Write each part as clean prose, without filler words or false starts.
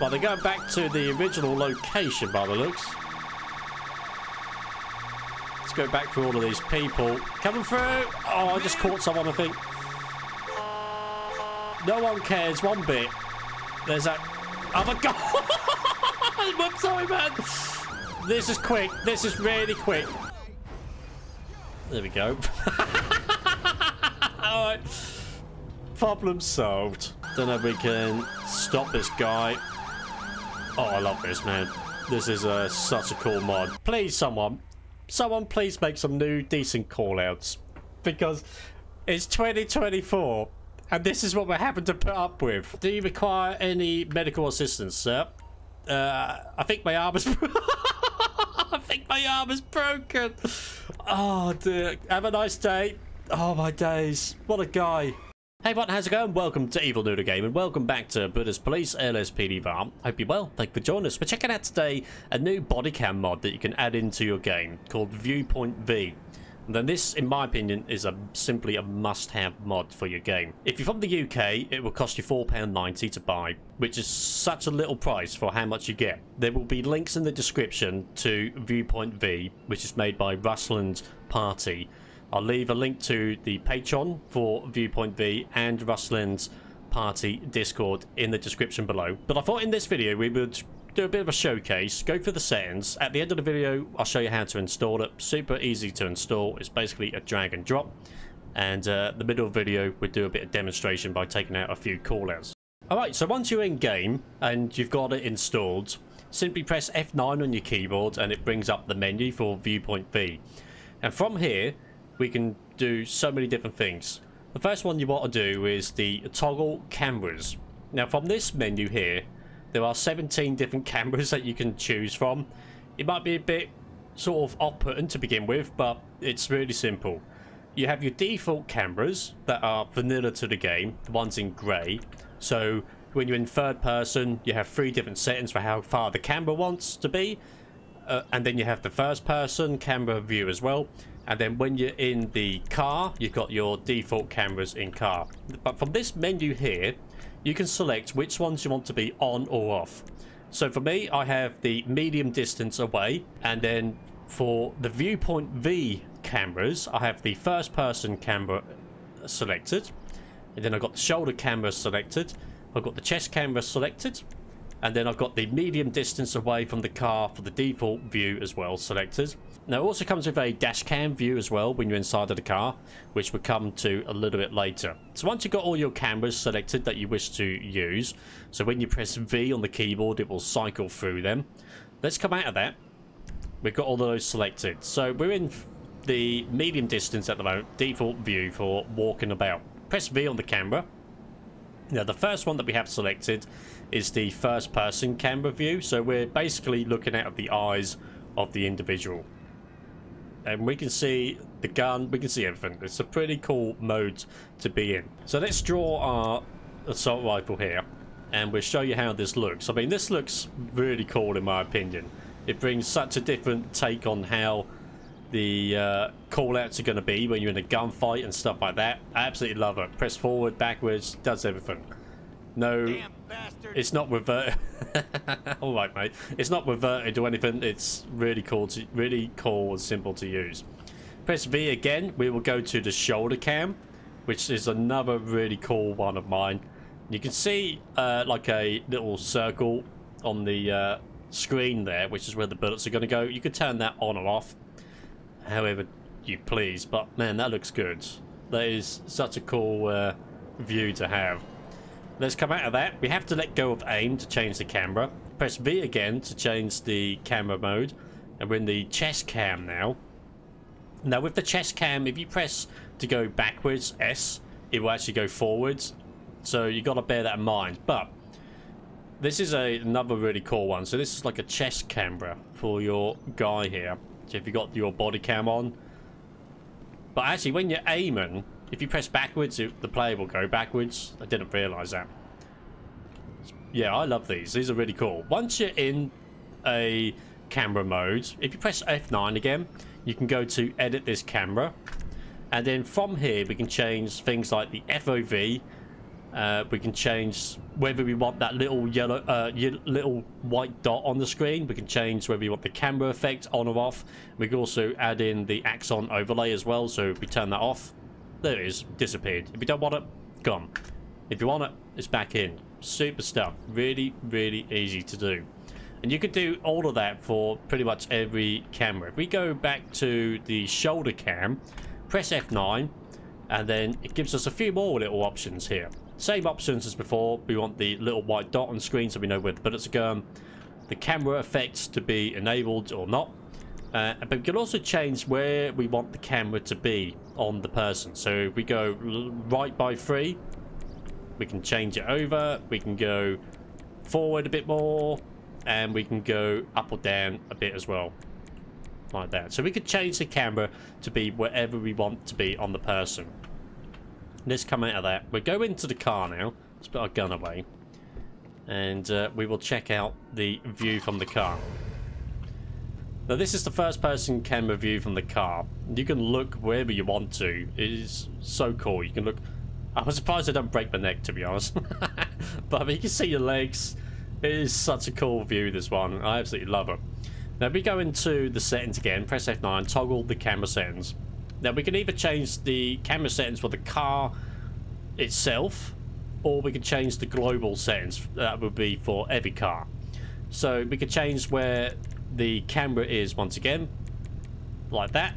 Well, they're going back to the original location by the looks. Let's go back through all of these people. Coming through! Oh, I just caught someone, I think. No one cares one bit. There's that... Oh my god! I'm sorry, man. This is quick. This is really quick. There we go. Alright. Problem solved. Don't know if we can stop this guy. Oh, I love this, man. This is such a cool mod. Please, someone please make some new decent callouts. Because it's 2024. And this is what we're having to put up with. Do you require any medical assistance, sir? I think my arm is... I think my arm is broken. Oh, dear. Have a nice day. Oh, my days. What a guy. Hey, everyone. How's it going? Welcome to Evil Noodle Game, and welcome back to Buddha's Police LSPDFR. Hope you're well. Thank you for joining us. We're checking out today a new bodycam mod that you can add into your game called ViewPointV. And then this, in my opinion, is simply a must-have mod for your game. If you're from the UK, it will cost you £4.90 to buy, which is such a little price for how much you get. There will be links in the description to ViewPointV, which is made by Rustland Party. I'll leave a link to the Patreon for ViewPointV and Rustland's Party Discord in the description below. But I thought in this video we would do a bit of a showcase, go through the settings. At the end of the video, I'll show you how to install it. Super easy to install. It's basically a drag and drop. And the middle of the video, we'll do a bit of demonstration by taking out a few callouts. Alright, so once you're in game and you've got it installed, simply press F9 on your keyboard and it brings up the menu for ViewPointV. And from here, we can do so many different things. The first one you want to do is the toggle cameras. Now from this menu here, there are 17 different cameras that you can choose from. It might be a bit sort of off-putting to begin with, but it's really simple. You have your default cameras that are vanilla to the game, the ones in grey. So when you're in third person, you have 3 different settings for how far the camera wants to be. And then you have the first person camera view as well. And then when you're in the car, you've got your default cameras in car. But from this menu here, you can select which ones you want to be on or off. So for me, I have the medium distance away. And then for the ViewPointV cameras, I have the first person camera selected. And then I've got the shoulder camera selected. I've got the chest camera selected. And then I've got the medium distance away from the car for the default view as well selected. Now it also comes with a dash cam view as well when you're inside of the car, which we'll come to a little bit later. So once you've got all your cameras selected that you wish to use, so when you press V on the keyboard, it will cycle through them. Let's come out of that. We've got all of those selected. So we're in the medium distance at the moment, default view for walking about. Press V on the camera. Now the first one that we have selected is the first person camera view. So we're basically looking out of the eyes of the individual. And we can see the gun, we can see everything. It's a pretty cool mode to be in. So let's draw our assault rifle here, and we'll show you how this looks. I mean, this looks really cool in my opinion. It brings such a different take on how the callouts are going to be when you're in a gunfight and stuff like that. I absolutely love it. Press forward, backwards, does everything. No, it's not reverted. All right, mate. It's not reverted or anything. It's really cool and simple to use. Press V again. We will go to the shoulder cam, which is another really cool one of mine. You can see like a little circle on the screen there, which is where the bullets are going to go. You can turn that on or off, however you please. But man, that looks good. That is such a cool view to have. Let's come out of that. We have to let go of aim to change the camera. Press V again to change the camera mode. And we're in the chest cam now. Now with the chest cam, if you press to go backwards, S, it will actually go forwards. So you got to bear that in mind. But this is another really cool one. So this is like a chest camera for your guy here. So if you got your body cam on. But actually when you're aiming, if you press backwards, the player will go backwards. I didn't realise that. Yeah, I love these. These are really cool. Once you're in a camera mode, if you press F9 again, you can go to edit this camera. And then from here, we can change things like the FOV We can change whether we want that little yellow, little white dot on the screen. We can change whether we want the camera effect on or off. We can also add in the Axon overlay as well. So if we turn that off, there it is, disappeared. If you don't want it, gone. If you want it, it's back in. Super stuff. Really, really easy to do. And you can do all of that for pretty much every camera. If we go back to the shoulder cam, press F9, and then it gives us a few more little options here. Same options as before. We want the little white dot on screen so we know where the bullets are going. The camera effects to be enabled or not. But we can also change where we want the camera to be on the person. So if we go right by 3, we can change it over. We can go forward a bit more. And we can go up or down a bit as well. Like that. So we could change the camera to be wherever we want to be on the person. Let's come out of that. We'll go into the car now. Let's put our gun away. And we will check out the view from the car. Now this is the first person camera view from the car. You can look wherever you want to. It is so cool. You can look... I'm surprised I don't break my neck, to be honest. But I mean, you can see your legs. It is such a cool view, this one. I absolutely love it. Now we go into the settings again. Press F9. Toggle the camera settings. Now we can either change the camera settings for the car itself, or we can change the global settings. That would be for every car. So we can change where the camera is once again, like that.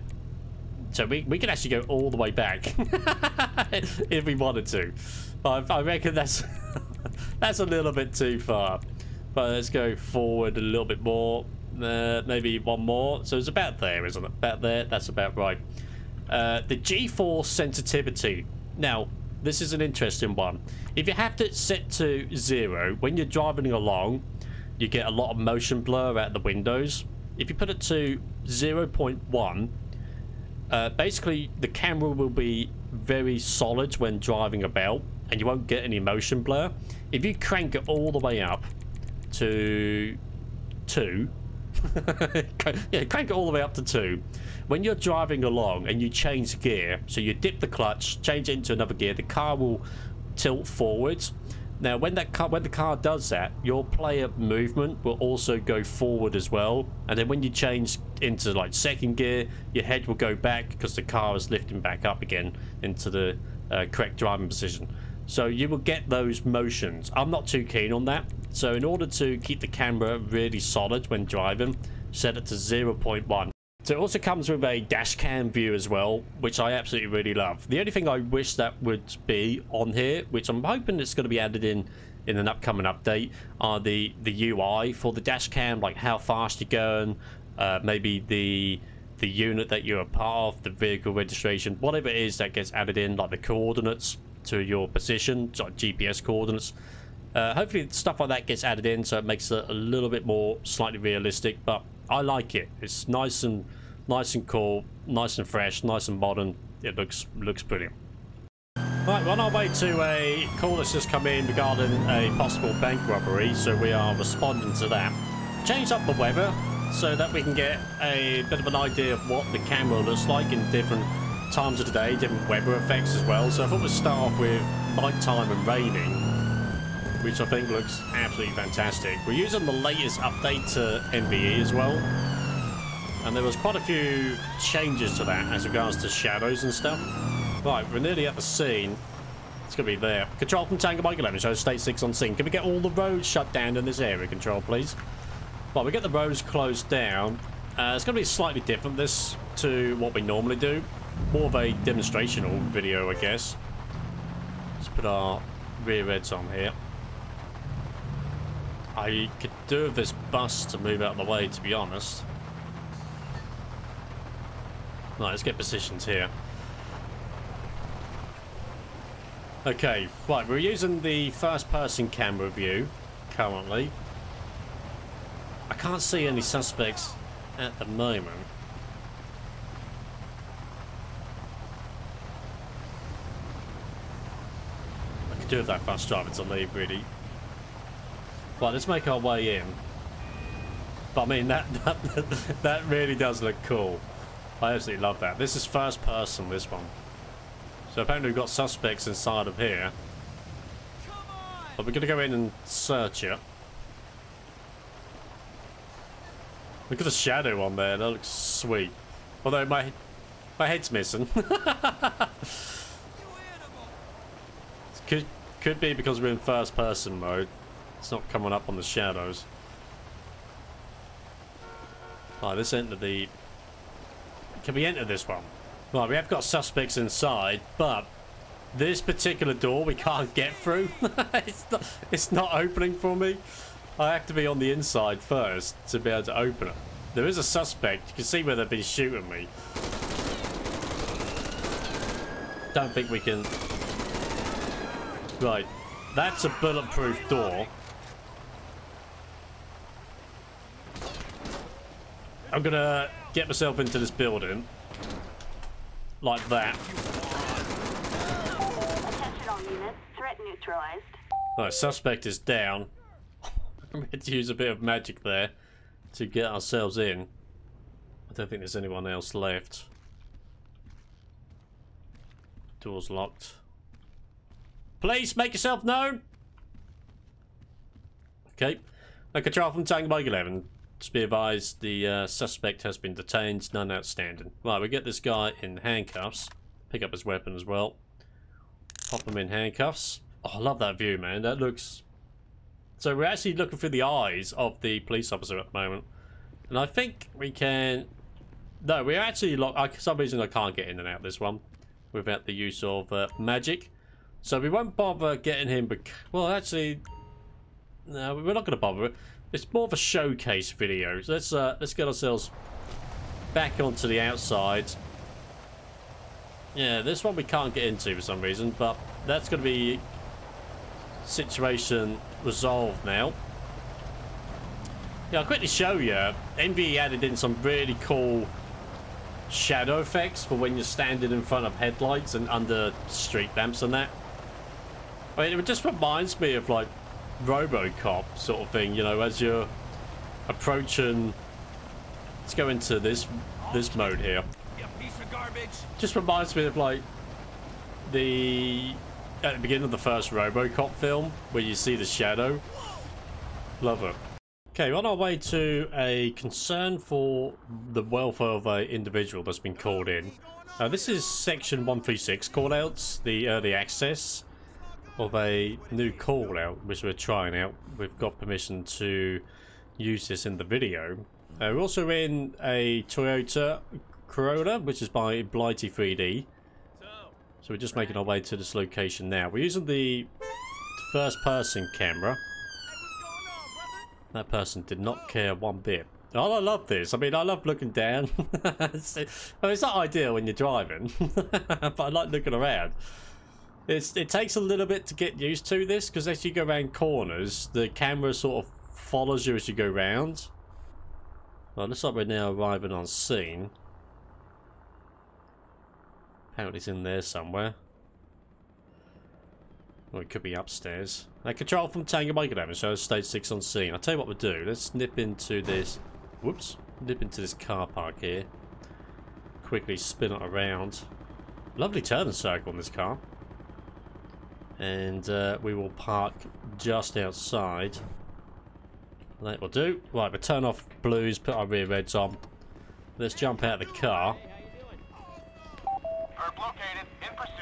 So we can actually go all the way back if we wanted to. But I reckon that's that's a little bit too far. But let's go forward a little bit more. Maybe one more. So it's about there, isn't it? About there. That's about right. The G-force sensitivity. Now, this is an interesting one. If you have it set to 0, when you're driving along, you get a lot of motion blur out the windows. If you put it to 0.1, basically the camera will be very solid when driving about, and you won't get any motion blur. If you crank it all the way up to 2, yeah, crank it all the way up to 2. When you're driving along and you change gear, so you dip the clutch, change it into another gear, the car will tilt forwards. Now, when the car does that, your player movement will also go forward as well. And then when you change into like second gear, your head will go back because the car is lifting back up again into the correct driving position. So you will get those motions. I'm not too keen on that. So in order to keep the camera really solid when driving, set it to 0.1. So it also comes with a dash cam view as well, which I absolutely really love. The only thing I wish that would be on here, which I'm hoping it's going to be added in an upcoming update, are the UI for the dash cam, like how fast you're going, maybe the unit that you're a part of, the vehicle registration, whatever it is that gets added in, like the coordinates to your position, like GPS coordinates. Hopefully stuff like that gets added in so it makes it a little bit more slightly realistic, but I like it. It's nice and cool, nice and fresh, nice and modern. It looks brilliant. Right, we're on our way to a call that's just come in regarding a possible bank robbery, so we are responding to that. Changed up the weather so that we can get a bit of an idea of what the camera looks like in different times of the day, different weather effects as well. So I thought we'd start off with nighttime and raining, which I think looks absolutely fantastic. We're using the latest update to NVE as well, and there was quite a few changes to that as regards to shadows and stuff. Right, we're nearly at the scene. It's going to be there. Control from Tango Mike 11 shows state 6 on scene. Can we get all the roads shut down in this area, Control, please? Right, we get the roads closed down. It's going to be slightly different, this, to what we normally do. More of a demonstrational video, I guess. Let's put our rear heads on here. I could do with this bus to move out of the way, to be honest. Right, let's get positions here. Okay, right, we're using the first-person camera view currently. I can't see any suspects at the moment. I could do with that bus driver to leave, really. Right, let's make our way in. But I mean, that really does look cool. I absolutely love that. This is first person, this one. So apparently we've got suspects inside of here. But we're gonna go in and search it. Look at the shadow on there. That looks sweet. Although my head's missing. Could be because we're in first person mode. It's not coming up on the shadows. Right, let's enter the... Can we enter this one? Right, we have got suspects inside, but this particular door we can't get through. It's not opening for me. I have to be on the inside first to be able to open it. There is a suspect. You can see where they've been shooting me. Don't think we can... Right, that's a bulletproof door. I'm gonna get myself into this building. Like that. Attention all units, threat neutralized. Right, suspect is down. I'm going to use a bit of magic there to get ourselves in. I don't think there's anyone else left. Door's locked. Please make yourself known. Okay. A control from Tango Mike 11. Just be advised, the suspect has been detained. None outstanding. Right, we get this guy in handcuffs. Pick up his weapon as well. Pop him in handcuffs. Oh, I love that view, man. That looks... So we're actually looking through the eyes of the police officer at the moment. And I think we can... No, we're actually locked. For some reason I can't get in and out of this one without the use of magic. So we won't bother getting him... Well, actually... No, we're not going to bother. It's more of a showcase video. So let's get ourselves back onto the outside. Yeah, this one we can't get into for some reason, but that's going to be situation resolved now. Yeah, I'll quickly show you. NV added in some really cool shadow effects for when you're standing in front of headlights and under street lamps and that. I mean, it just reminds me of like RoboCop sort of thing, you know, as you're approaching. Let's go into this mode here. Piece of garbage. Just reminds me of like at the beginning of the first RoboCop film where you see the shadow. Love it. Okay, we're on our way to a concern for the welfare of an individual that's been called in. This is section 136 callouts, the early access of a new call out which we're trying out. We've got permission to use this in the video. We're also in a Toyota Corolla, which is by Blighty 3D. So we're just making our way to this location now. We're using the first person camera. That person did not care one bit. Oh, I love this. I mean, I love looking down. It's not ideal when you're driving, but I like looking around. It takes a little bit to get used to this, because as you go around corners, the camera sort of follows you as you go round. Well, it looks like we're now arriving on scene. Apparently it's in there somewhere. Or it could be upstairs. Control from Tango Mike 11 shows stage 6 on scene. I'll tell you what we'll do. Let's nip into this... Whoops. Nip into this car park here. Quickly spin it around. Lovely turning circle on this car. And we will park just outside. That will do. Right, we'll turn off blues, put our rear reds on. Let's jump out of the car. Located, in pursuit.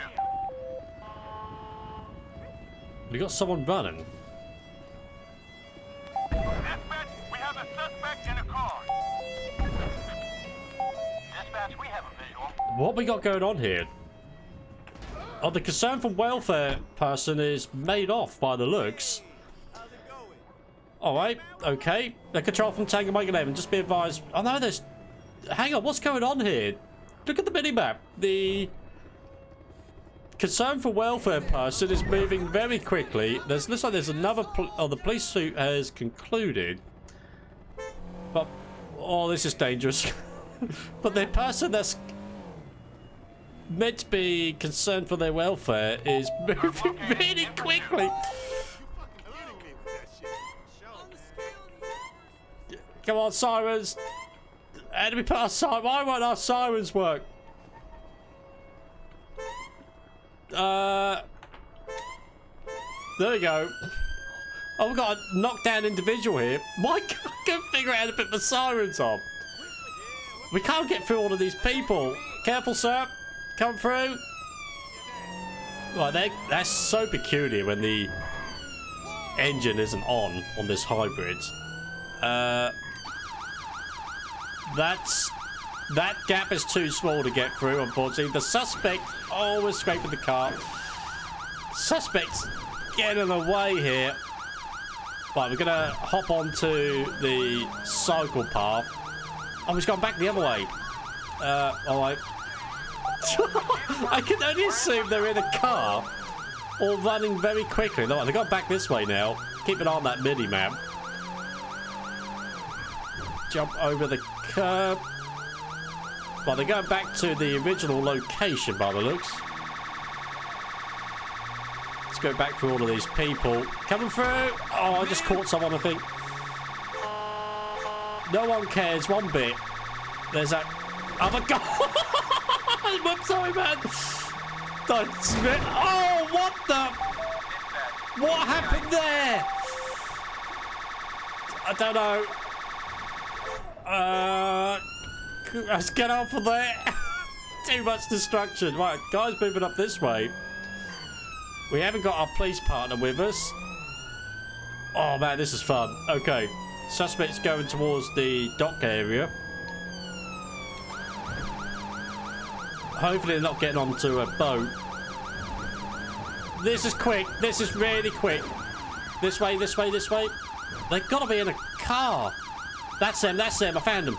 We got someone running. Dispatch, we have a suspect in a car. Dispatch, we have a visual. What we got going on here? Oh, the concern for welfare person is made off by the looks. Alright, okay. The control from Tango Mike 11, just be advised. Oh no, there's... Hang on, what's going on here? Look at the minimap. The concern for welfare person is moving very quickly. Looks like there's another... the police suit has concluded. But... Oh, this is dangerous. But the person that's meant to be concerned for their welfare is moving really quickly. Come on, sirens. How do we put our sirens? Why won't our sirens work? There we go. Oh, we've got a knockdown individual here. Why can't I go figure out how to put the sirens on? We can't get through all of these people. Careful, sir. Come through. Right, that's so peculiar when the engine isn't on this hybrid. That gap is too small to get through, unfortunately. The suspect always scraping the car. Suspect's getting away here. Right, we're gonna hop onto the cycle path. Oh, he's gone back the other way. Alright. I can only assume they're in a car or running very quickly. No, they've gone back this way now. Keep an eye on that mini-map. Jump over the curb. Well, they're going back to the original location by the looks. Let's go back through all of these people. Coming through. Oh, I just caught someone, I think. No one cares one bit. There's that other guy. I'm sorry, man. Don't spit. Oh, what the? What happened there? I don't know. Let's get off of there. Too much destruction. Right, guys moving up this way. We haven't got our police partner with us. Oh, man, this is fun. Okay. Suspects going towards the dock area. Hopefully they're not getting onto a boat. This is quick. This is really quick. This way, this way, this way. They've got to be in a car. That's them, that's them. I found them.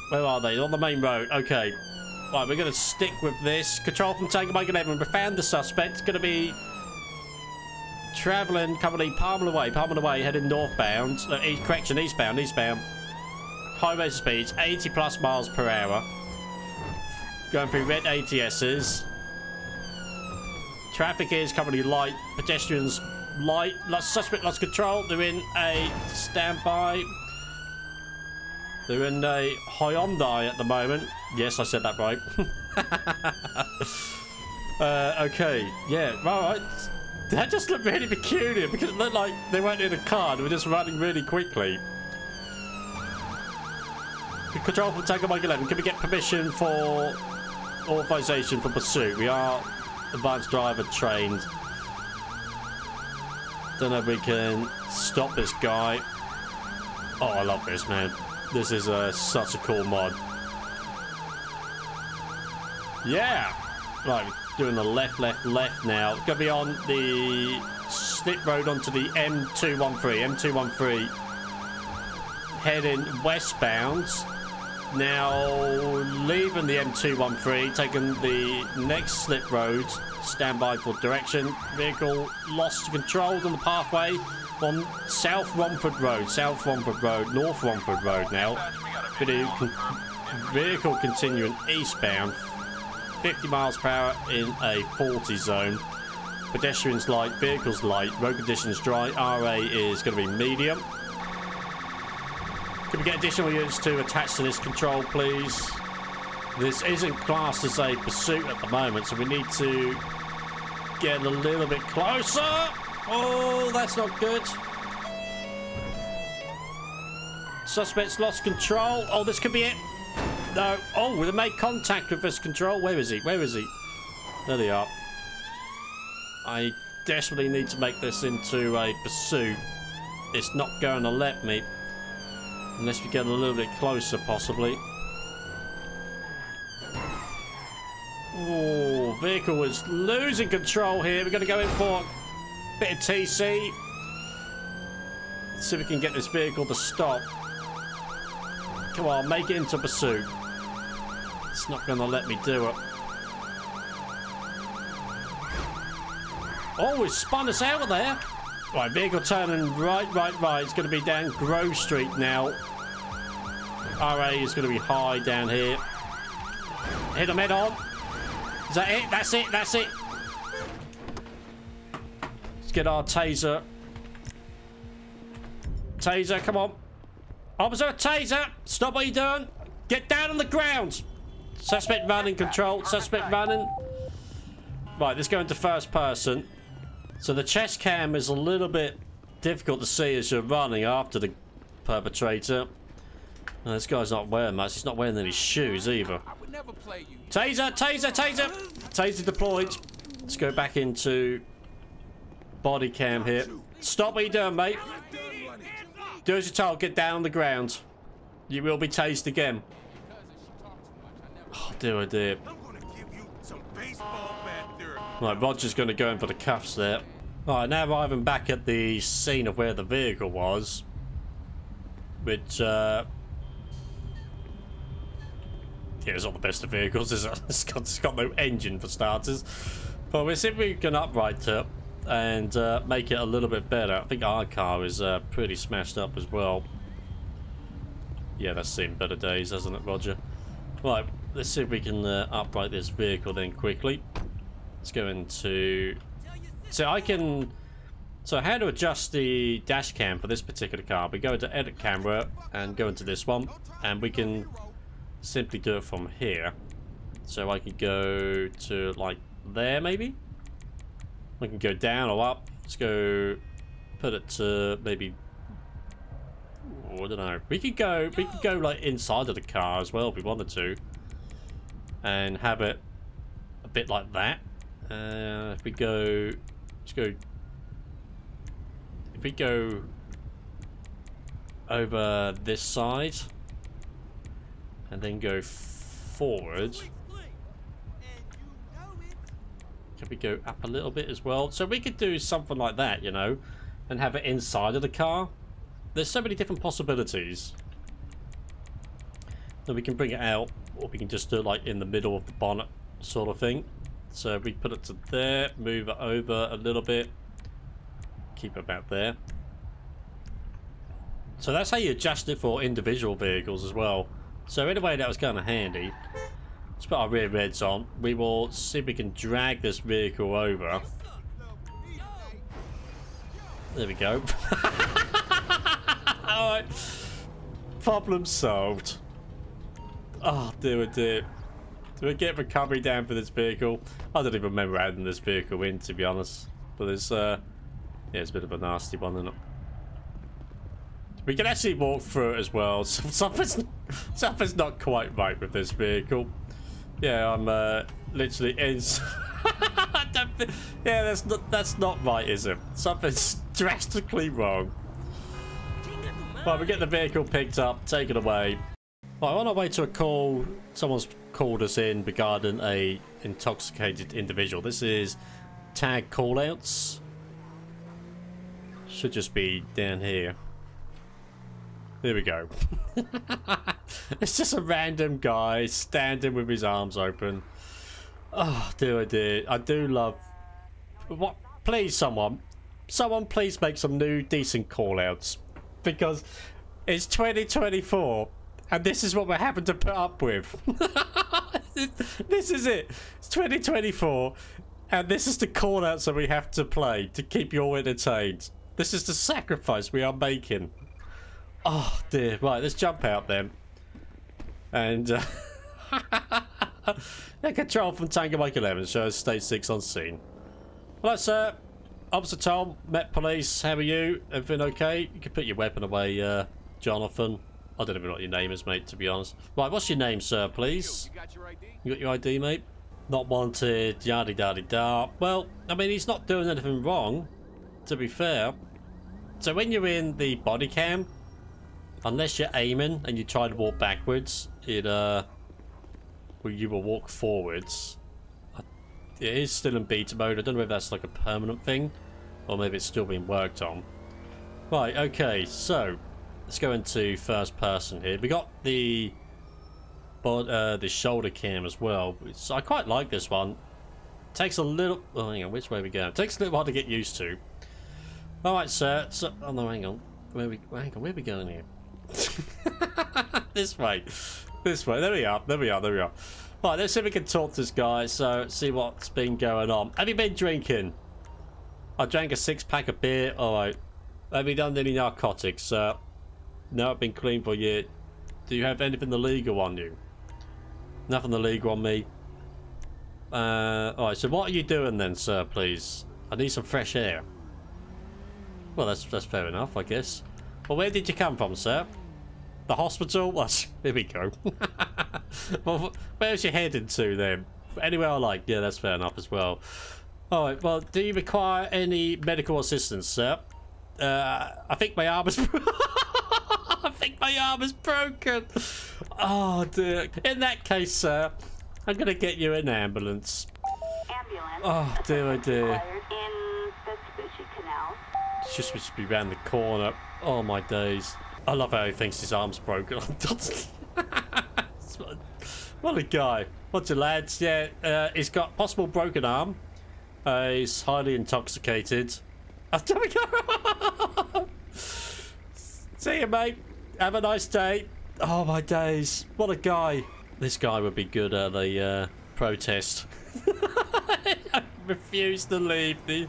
Where are they? On the main road. Okay. Right, we're going to stick with this. Control from Thankyou, Mike 11. We found the suspect. It's going to be travelling, currently Palmer Way, heading northbound. Correction, eastbound. Highway speeds, 80 plus miles per hour. Going through red ATSs. Traffic is currently light. Pedestrians light. Suspect lost control. They're in a standby. They're in a Hyundai at the moment. Yes, I said that right. Okay. Yeah, right. That just looked really peculiar because it looked like they weren't in a car. They were just running really quickly. Control from Thankyou, Mike 11. Can we get permission for authorization for pursuit? We are advanced driver trained. Don't know if we can stop this guy. Oh, I love this, man. This is such a cool mod. Yeah. Right, doing the left now. Gonna be on the slip road onto the M213. Heading westbound. Now leaving the M213, taking the next slip road. Standby for direction. Vehicle lost control on the pathway on South Romford Road, North Romford Road now. Vehicle continuing eastbound, 50 miles per hour in a 40 zone. Pedestrians light, vehicles light, road conditions dry. RA is going to be medium. Can we get additional units to attach to this control, please? This isn't classed as a pursuit at the moment, so we need to get a little bit closer. Oh, that's not good. Suspect's lost control. Oh, this could be it. No. Oh, they made contact with this control. Where is he? There they are. I desperately need to make this into a pursuit. It's not going to let me. Unless we get a little bit closer, possibly. Oh, vehicle is losing control here. We're going to go in for a bit of TC. See if we can get this vehicle to stop. Come on, make it into pursuit. It's not going to let me do it. Oh, it's spun us out of there. Right, vehicle turning right. It's going to be down Grove Street now. RA is going to be high down here. Hit them head on. Is that it? That's it. Let's get our taser. Taser, come on. Officer, taser. Stop what you're doing. Get down on the ground. Suspect running, control. Suspect running. Right, let's go into first person. So the chest cam is a little bit difficult to see as you're running after the perpetrator. This guy's not wearing much. He's not wearing any shoes either. Taser, taser, taser! Taser deployed. Let's go back into body cam here. Stop what you're doing, mate. Do as you're told. Get down on the ground. You will be tased again. Oh, dear, oh dear. Right, Roger's going to go in for the cuffs there. Right, now arriving back at the scene of where the vehicle was. Which, yeah, it's not the best of vehicles, is it? It's got no engine for starters. But we'll see if we can upright it and make it a little bit better. I think our car is pretty smashed up as well. Yeah, that's seen better days, hasn't it, Roger? Right, let's see if we can upright this vehicle then quickly. Let's go into... So I can... So how to adjust the dash cam for this particular car? We go into edit camera and go into this one, and we can simply do it from here. So I can go to like there maybe? We can go down or up. Let's go put it to maybe, oh, I don't know. We could go like inside of the car as well if we wanted to. And have it a bit like that. If we go, let's go. If we go over this side and then go forward, can we go up a little bit as well? So we could do something like that, you know, and have it inside of the car. There's so many different possibilities. Then we can bring it out, or we can just do it like in the middle of the bonnet sort of thing. So we put it to there, move it over a little bit, keep it about there. So that's how you adjust it for individual vehicles as well. So anyway, that was kind of handy. Let's put our rear reds on. We will see if we can drag this vehicle over. There we go. Alright. Problem solved. Oh dear, oh dear. Do we get recovery down for this vehicle? I don't even remember adding this vehicle in, to be honest. But it's yeah, it's a bit of a nasty one, isn't it? We can actually walk through it as well. Something's not quite right with this vehicle. Yeah, I'm literally in. Yeah, that's not right, is it? Something's drastically wrong. Right, we get the vehicle picked up, taken away. Right, on our way to a call. Someone's called us in regarding a intoxicated individual. This is tag callouts. Should just be down here. There we go. It's just a random guy standing with his arms open. Oh dear, oh dear. I do love... What? Please, someone please make some new decent callouts, because it's 2024 and this is what we're having to put up with. This is it. It's 2024 and this is the callouts that we have to play to keep you all entertained. This is the sacrifice we are making. Oh dear. Right, let's jump out then. And yeah, control from Tango Mike 11 shows stage 6 on scene. Hello, sir. Officer Tom, Met Police. How are you? Everything okay? You can put your weapon away, Jonathan. I don't even know what your name is, mate, to be honest. Right, what's your name, sir, please? You got your ID? You got your ID, mate? Not wanted, yada-da-da-da. Well, I mean, he's not doing anything wrong, to be fair. So when you're in the body cam, unless you're aiming and you try to walk backwards, it well, you will walk forwards. It is still in beta mode. I don't know if that's like a permanent thing, or maybe it's still being worked on. Right, okay, so let's go into first person here. We got the shoulder cam as well. I quite like this one. Takes a little... Oh, hang on, which way are we going? Takes a little while to get used to. Alright, sir. So, oh no, hang on. Where are we going here? This way. This way. There we are. There we are. There we are. Right, let's see if we can talk to this guy. So, see what's been going on. Have you been drinking? I drank a 6-pack of beer. Alright. Have you done any narcotics, sir? No, I've been clean for you. Do you have anything illegal on you? Nothing illegal on me. Alright, so what are you doing then, sir, please? I need some fresh air. Well, that's fair enough, I guess. Well, where did you come from, sir? The hospital? Well, here we go. Well, where's you heading to then? Anywhere I like. Yeah, that's fair enough as well. Alright, well, do you require any medical assistance, sir? I think my arm is... I think my arm is broken. Oh, dear. In that case, sir, I'm going to get you an ambulance. Ambulance. Oh, dear, oh, dear. In Vespucci Canal. It's just supposed to be round the corner. Oh, my days. I love how he thinks his arm's broken. What a guy. What's it, lads? Yeah, he's got possible broken arm. He's highly intoxicated. There we go. See you, mate. Have a nice day. Oh, my days. What a guy. This guy would be good at a protest. I refuse to leave the...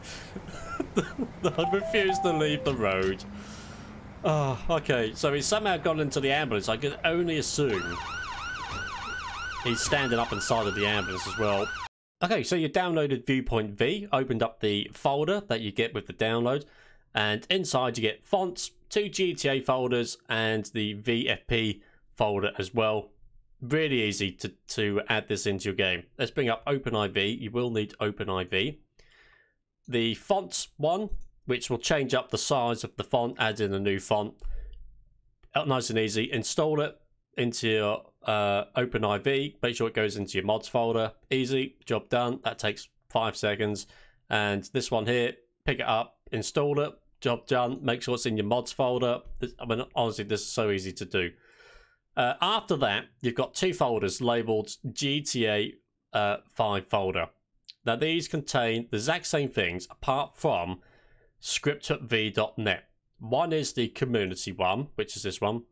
I refuse to leave the road. Oh, okay. So he's somehow gone into the ambulance. I can only assume he's standing up inside of the ambulance as well. Okay, so you downloaded ViewPointV, opened up the folder that you get with the download, and inside you get fonts, 2 GTA folders, and the VFP folder as well. Really easy to add this into your game. Let's bring up OpenIV. You will need OpenIV. The fonts one, which will change up the size of the font, add in a new font. Nice and easy. Install it into your OpenIV. Make sure it goes into your mods folder. Easy, job done. That takes 5 seconds. And this one here, pick it up, install it, job done. Make sure it's in your mods folder. I mean, honestly, this is so easy to do. After that, you've got 2 folders labeled GTA5 folder. Now, these contain the exact same things apart from scriptv.net. One is the community one, which is this one.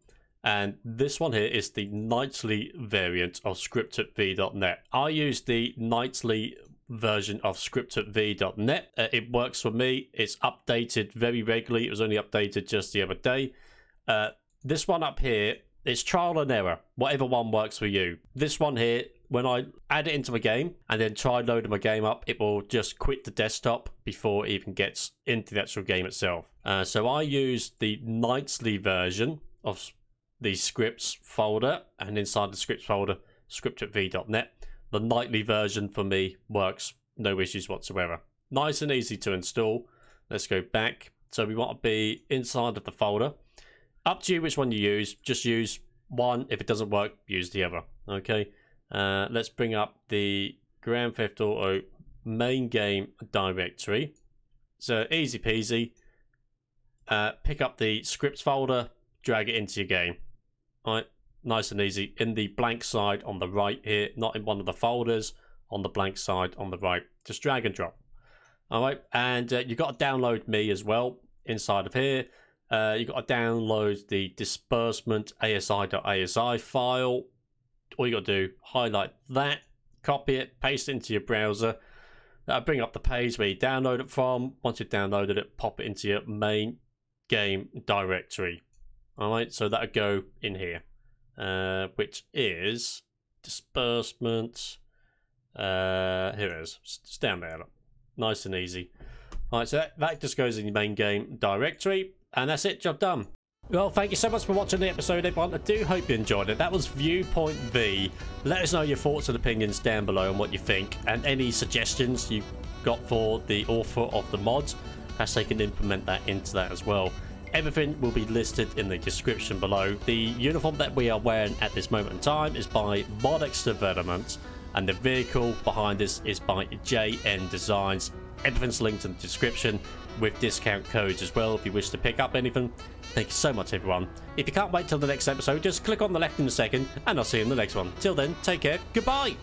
And this one here is the nightly variant of scriptv.net. I use the nightly version of scriptv.net. It works for me. It's updated very regularly. It was only updated just the other day. This one up here, it's trial and error. Whatever one works for you. This one here, when I add it into a game and then try loading my game up, it will just quit the desktop before it even gets into the actual game itself. So I use the nightly version of the scripts folder, and inside the scripts folder, scriptv.net. The nightly version for me works, no issues whatsoever. Nice and easy to install. Let's go back. So we want to be inside of the folder. Up to you which one you use. Just use one. If it doesn't work, use the other. Okay. Let's bring up the Grand Theft Auto main game directory. So easy peasy. Pick up the scripts folder, drag it into your game. All right, nice and easy. In the blank side on the right here, not in one of the folders, on the blank side on the right. Just drag and drop. All right, and you've got to download me as well inside of here. You've got to download the disbursement ASI.ASI file. All you got to do, highlight that, copy it, paste it into your browser. That'll bring up the page where you download it from. Once you've downloaded it, pop it into your main game directory. All right, so that'll go in here, which is disbursement. Here it is. It's down there. Look. Nice and easy. All right, so that just goes in your main game directory, and that's it. Job done. Well, thank you so much for watching the episode, everyone. I do hope you enjoyed it. That was ViewPointV. Let us know your thoughts and opinions down below on what you think, and any suggestions you've got for the author of the mods, as they can implement that into that as well. Everything will be listed in the description below. The uniform that we are wearing at this moment in time is by Modex Development, and the vehicle behind this is by JN Designs. Everything's linked in the description with discount codes as well if you wish to pick up anything. Thank you so much, everyone. If you can't wait till the next episode, just click on the left in a second, and I'll see you in the next one. Till then, take care. Goodbye.